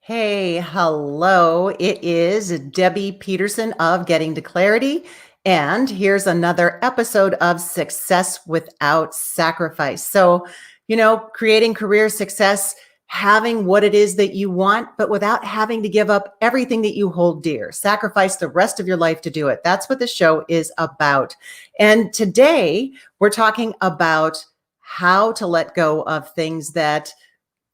Hey, hello. It is Debbie Peterson of Getting to Clarity. And here's another episode of Success Without Sacrifice. Creating career success, having what it is that you want, but without having to give up everything that you hold dear, sacrifice the rest of your life to do it. That's what the show is about. And today we're talking about how to let go of things that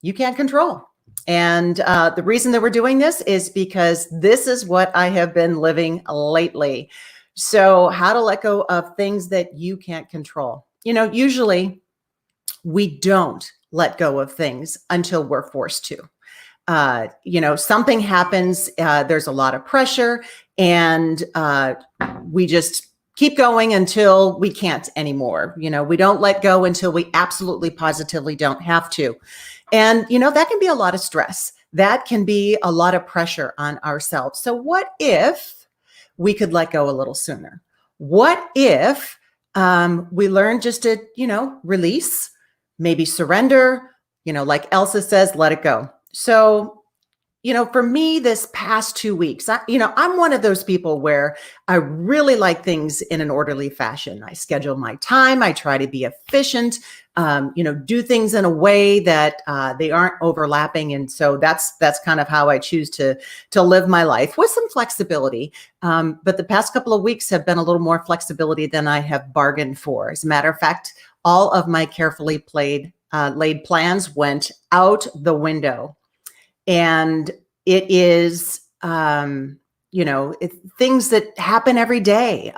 you can't control. And the reason that we're doing this is because this is what I have been living lately. So, how to let go of things that you can't control. Usually we don't let go of things until we're forced to. Something happens, there's a lot of pressure, and we just keep going until we can't anymore. We don't let go until we absolutely positively don't have to. And, that can be a lot of stress. That can be a lot of pressure on ourselves. So what if we could let go a little sooner? What if we learn just to, release, maybe surrender, like Elsa says, let it go. So, for me, this past 2 weeks, I'm one of those people where I really like things in an orderly fashion. I schedule my time. I try to be efficient, do things in a way that they aren't overlapping. And so that's kind of how I choose to live my life with some flexibility. But the past couple of weeks have been a little more flexibility than I have bargained for. As a matter of fact, all of my carefully laid plans went out the window. And it is, things that happen every day,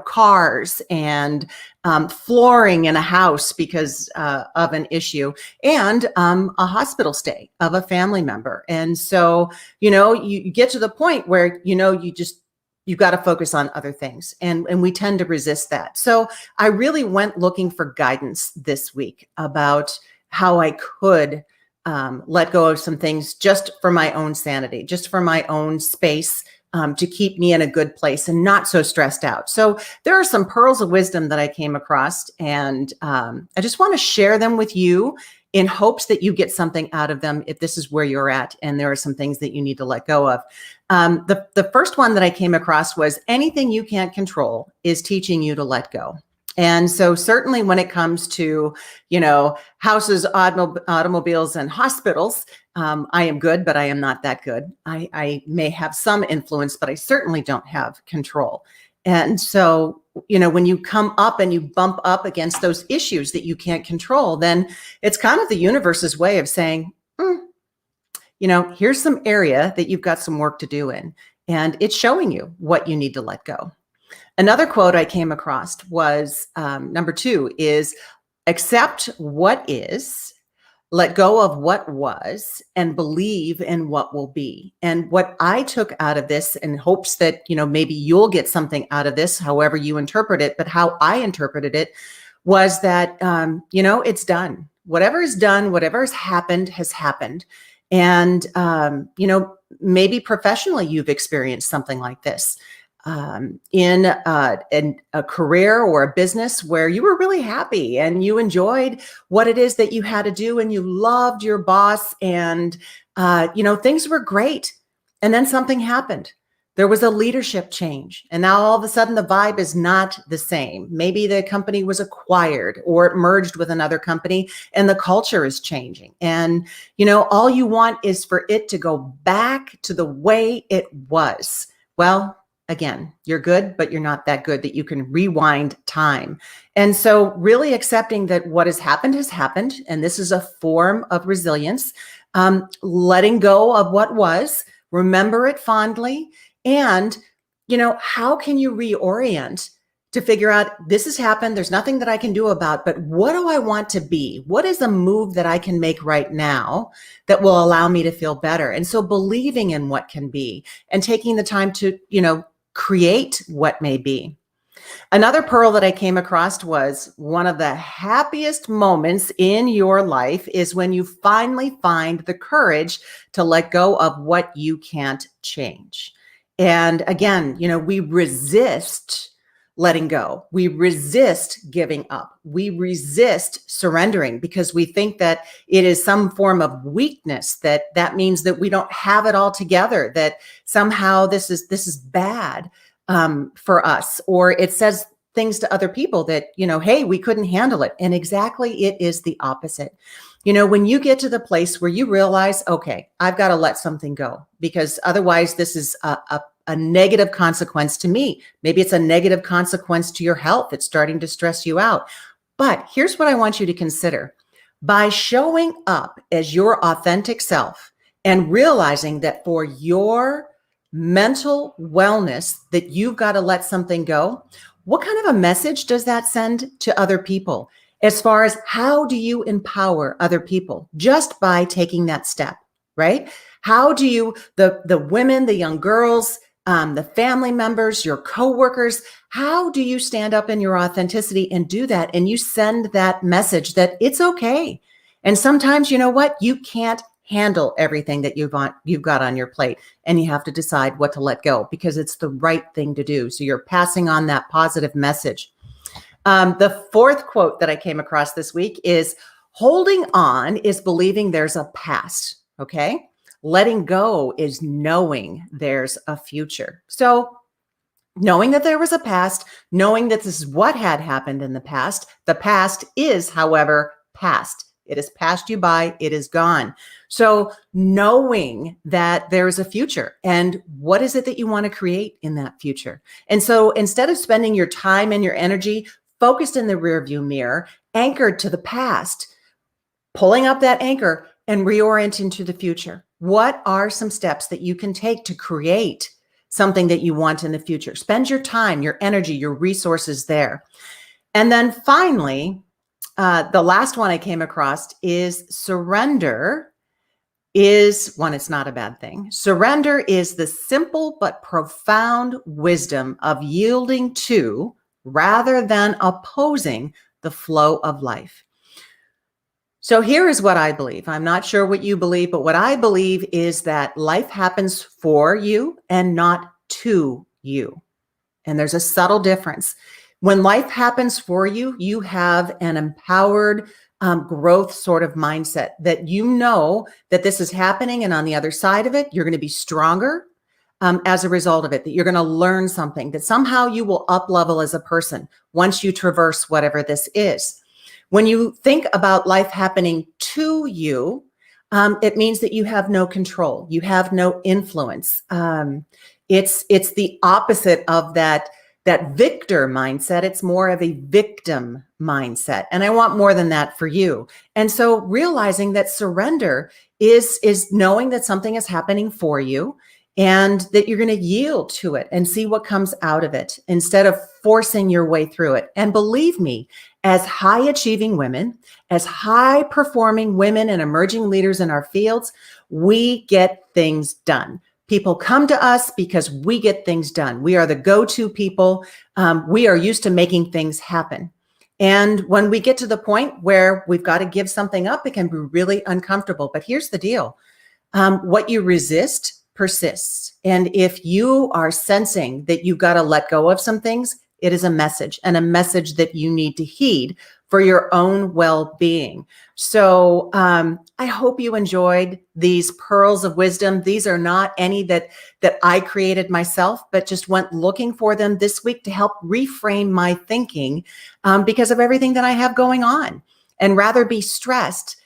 cars and flooring in a house because of an issue, and a hospital stay of a family member. And so, you get to the point where, you've got to focus on other things. And we tend to resist that. So I really went looking for guidance this week about how I could let go of some things just for my own sanity, just for my own space, to keep me in a good place and not so stressed out. So there are some pearls of wisdom that I came across, and I just want to share them with you in hopes that you get something out of them if this is where you're at and there are some things that you need to let go of. The first one that I came across was anything you can't control is teaching you to let go. And so certainly when it comes to, houses, automobiles, and hospitals, I am good, but I am not that good. I may have some influence, but I certainly don't have control. And so, when you come up and you bump up against those issues that you can't control, then it's kind of the universe's way of saying, here's some area that you've got some work to do in. And it's showing you what you need to let go. Another quote I came across was number 2 is accept what is, let go of what was, and believe in what will be. And what I took out of this in hopes that, maybe you'll get something out of this, however you interpret it, but how I interpreted it was that, it's done. Whatever is done, whatever has happened. And, maybe professionally you've experienced something like this. In a career or a business where you were really happy and you enjoyed what it is that you had to do and you loved your boss and, things were great. And then something happened. There was a leadership change. And now all of a sudden the vibe is not the same. Maybe the company was acquired or it merged with another company and the culture is changing. And, all you want is for it to go back to the way it was. Well, again, you're good, but you're not that good that you can rewind time. And so really accepting that what has happened, and this is a form of resilience, letting go of what was, remember it fondly, and, how can you reorient to figure out this has happened, there's nothing that I can do about, but what do I want to be? What is a move that I can make right now that will allow me to feel better? And so believing in what can be and taking the time to, create what may be. Another pearl that I came across was one of the happiest moments in your life is when you finally find the courage to let go of what you can't change. And again, we resist letting go. We resist giving up. We resist surrendering because we think that it is some form of weakness, that means that we don't have it all together, that somehow this is bad for us, or it says things to other people that, hey, we couldn't handle it. And exactly, it is the opposite. When you get to the place where you realize, okay, I've got to let something go because otherwise this is a negative consequence to me. Maybe it's a negative consequence to your health. It's starting to stress you out. But here's what I want you to consider. By showing up as your authentic self and realizing that for your mental wellness that you've got to let something go, what kind of a message does that send to other people? As far as how do you empower other people just by taking that step, right? How do you, the women, the young girls, the family members, your coworkers, how do you stand up in your authenticity and do that? And you send that message that it's okay. And sometimes, you know what? You can't handle everything that you've got on your plate, and you have to decide what to let go because it's the right thing to do. So you're passing on that positive message. The fourth quote that I came across this week is, holding on is believing there's a past, okay? Letting go is knowing there's a future. So knowing that there was a past, knowing that this is what had happened in the past is, however, past. It has passed you by, it is gone. So knowing that there is a future and what is it that you want to create in that future? And so instead of spending your time and your energy focused in the rearview mirror, anchored to the past, pulling up that anchor and reorienting to the future. What are some steps that you can take to create something that you want in the future? Spend your time, your energy, your resources there. And then finally, the last one I came across is surrender is one, it's not a bad thing. Surrender is the simple but profound wisdom of yielding to rather than opposing the flow of life. So here is what I believe. I'm not sure what you believe, but what I believe is that life happens for you and not to you. And there's a subtle difference. When life happens for you, you have an empowered growth sort of mindset that you know that this is happening. And on the other side of it, you're going to be stronger as a result of it, that you're going to learn something, that somehow you will up level as a person once you traverse whatever this is. When you think about life happening to you, it means that you have no control. You have no influence. It's the opposite of that victor mindset. It's more of a victim mindset. And I want more than that for you. And so realizing that surrender is knowing that something is happening for you and that you're going to yield to it and see what comes out of it instead of forcing your way through it. And believe me, as high achieving women, as high performing women and emerging leaders in our fields, we get things done. People come to us because we get things done. We are the go-to people. We are used to making things happen. And when we get to the point where we've got to give something up, it can be really uncomfortable. But here's the deal. What you resist persists. And if you are sensing that you've got to let go of some things, it is a message, and a message that you need to heed for your own well-being. So I hope you enjoyed these pearls of wisdom. These are not any that I created myself, but just went looking for them this week to help reframe my thinking because of everything that I have going on, and rather be stressed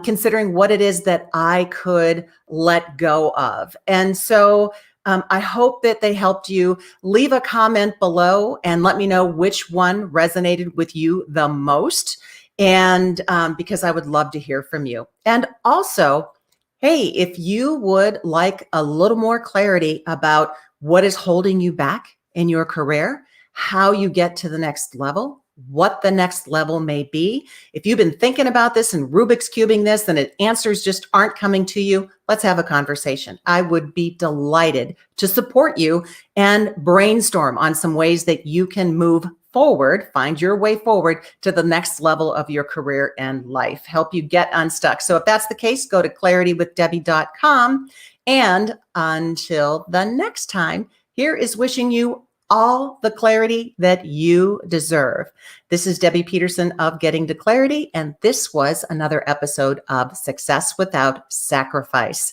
considering what it is that I could let go of. And so I hope that they helped you. Leave a comment below and let me know which one resonated with you the most. And because I would love to hear from you. And also, hey, if you would like a little more clarity about what is holding you back in your career, how you get to the next level, what the next level may be. If you've been thinking about this and Rubik's cubing this and answers just aren't coming to you, let's have a conversation. I would be delighted to support you and brainstorm on some ways that you can move forward, find your way forward to the next level of your career and life, help you get unstuck. So if that's the case, go to claritywithdebbie.com. And until the next time, here is wishing you all the clarity that you deserve. This is Debbie Peterson of Getting to Clarity, and this was another episode of Success Without Sacrifice.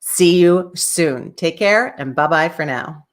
See you soon. Take care, and bye-bye for now.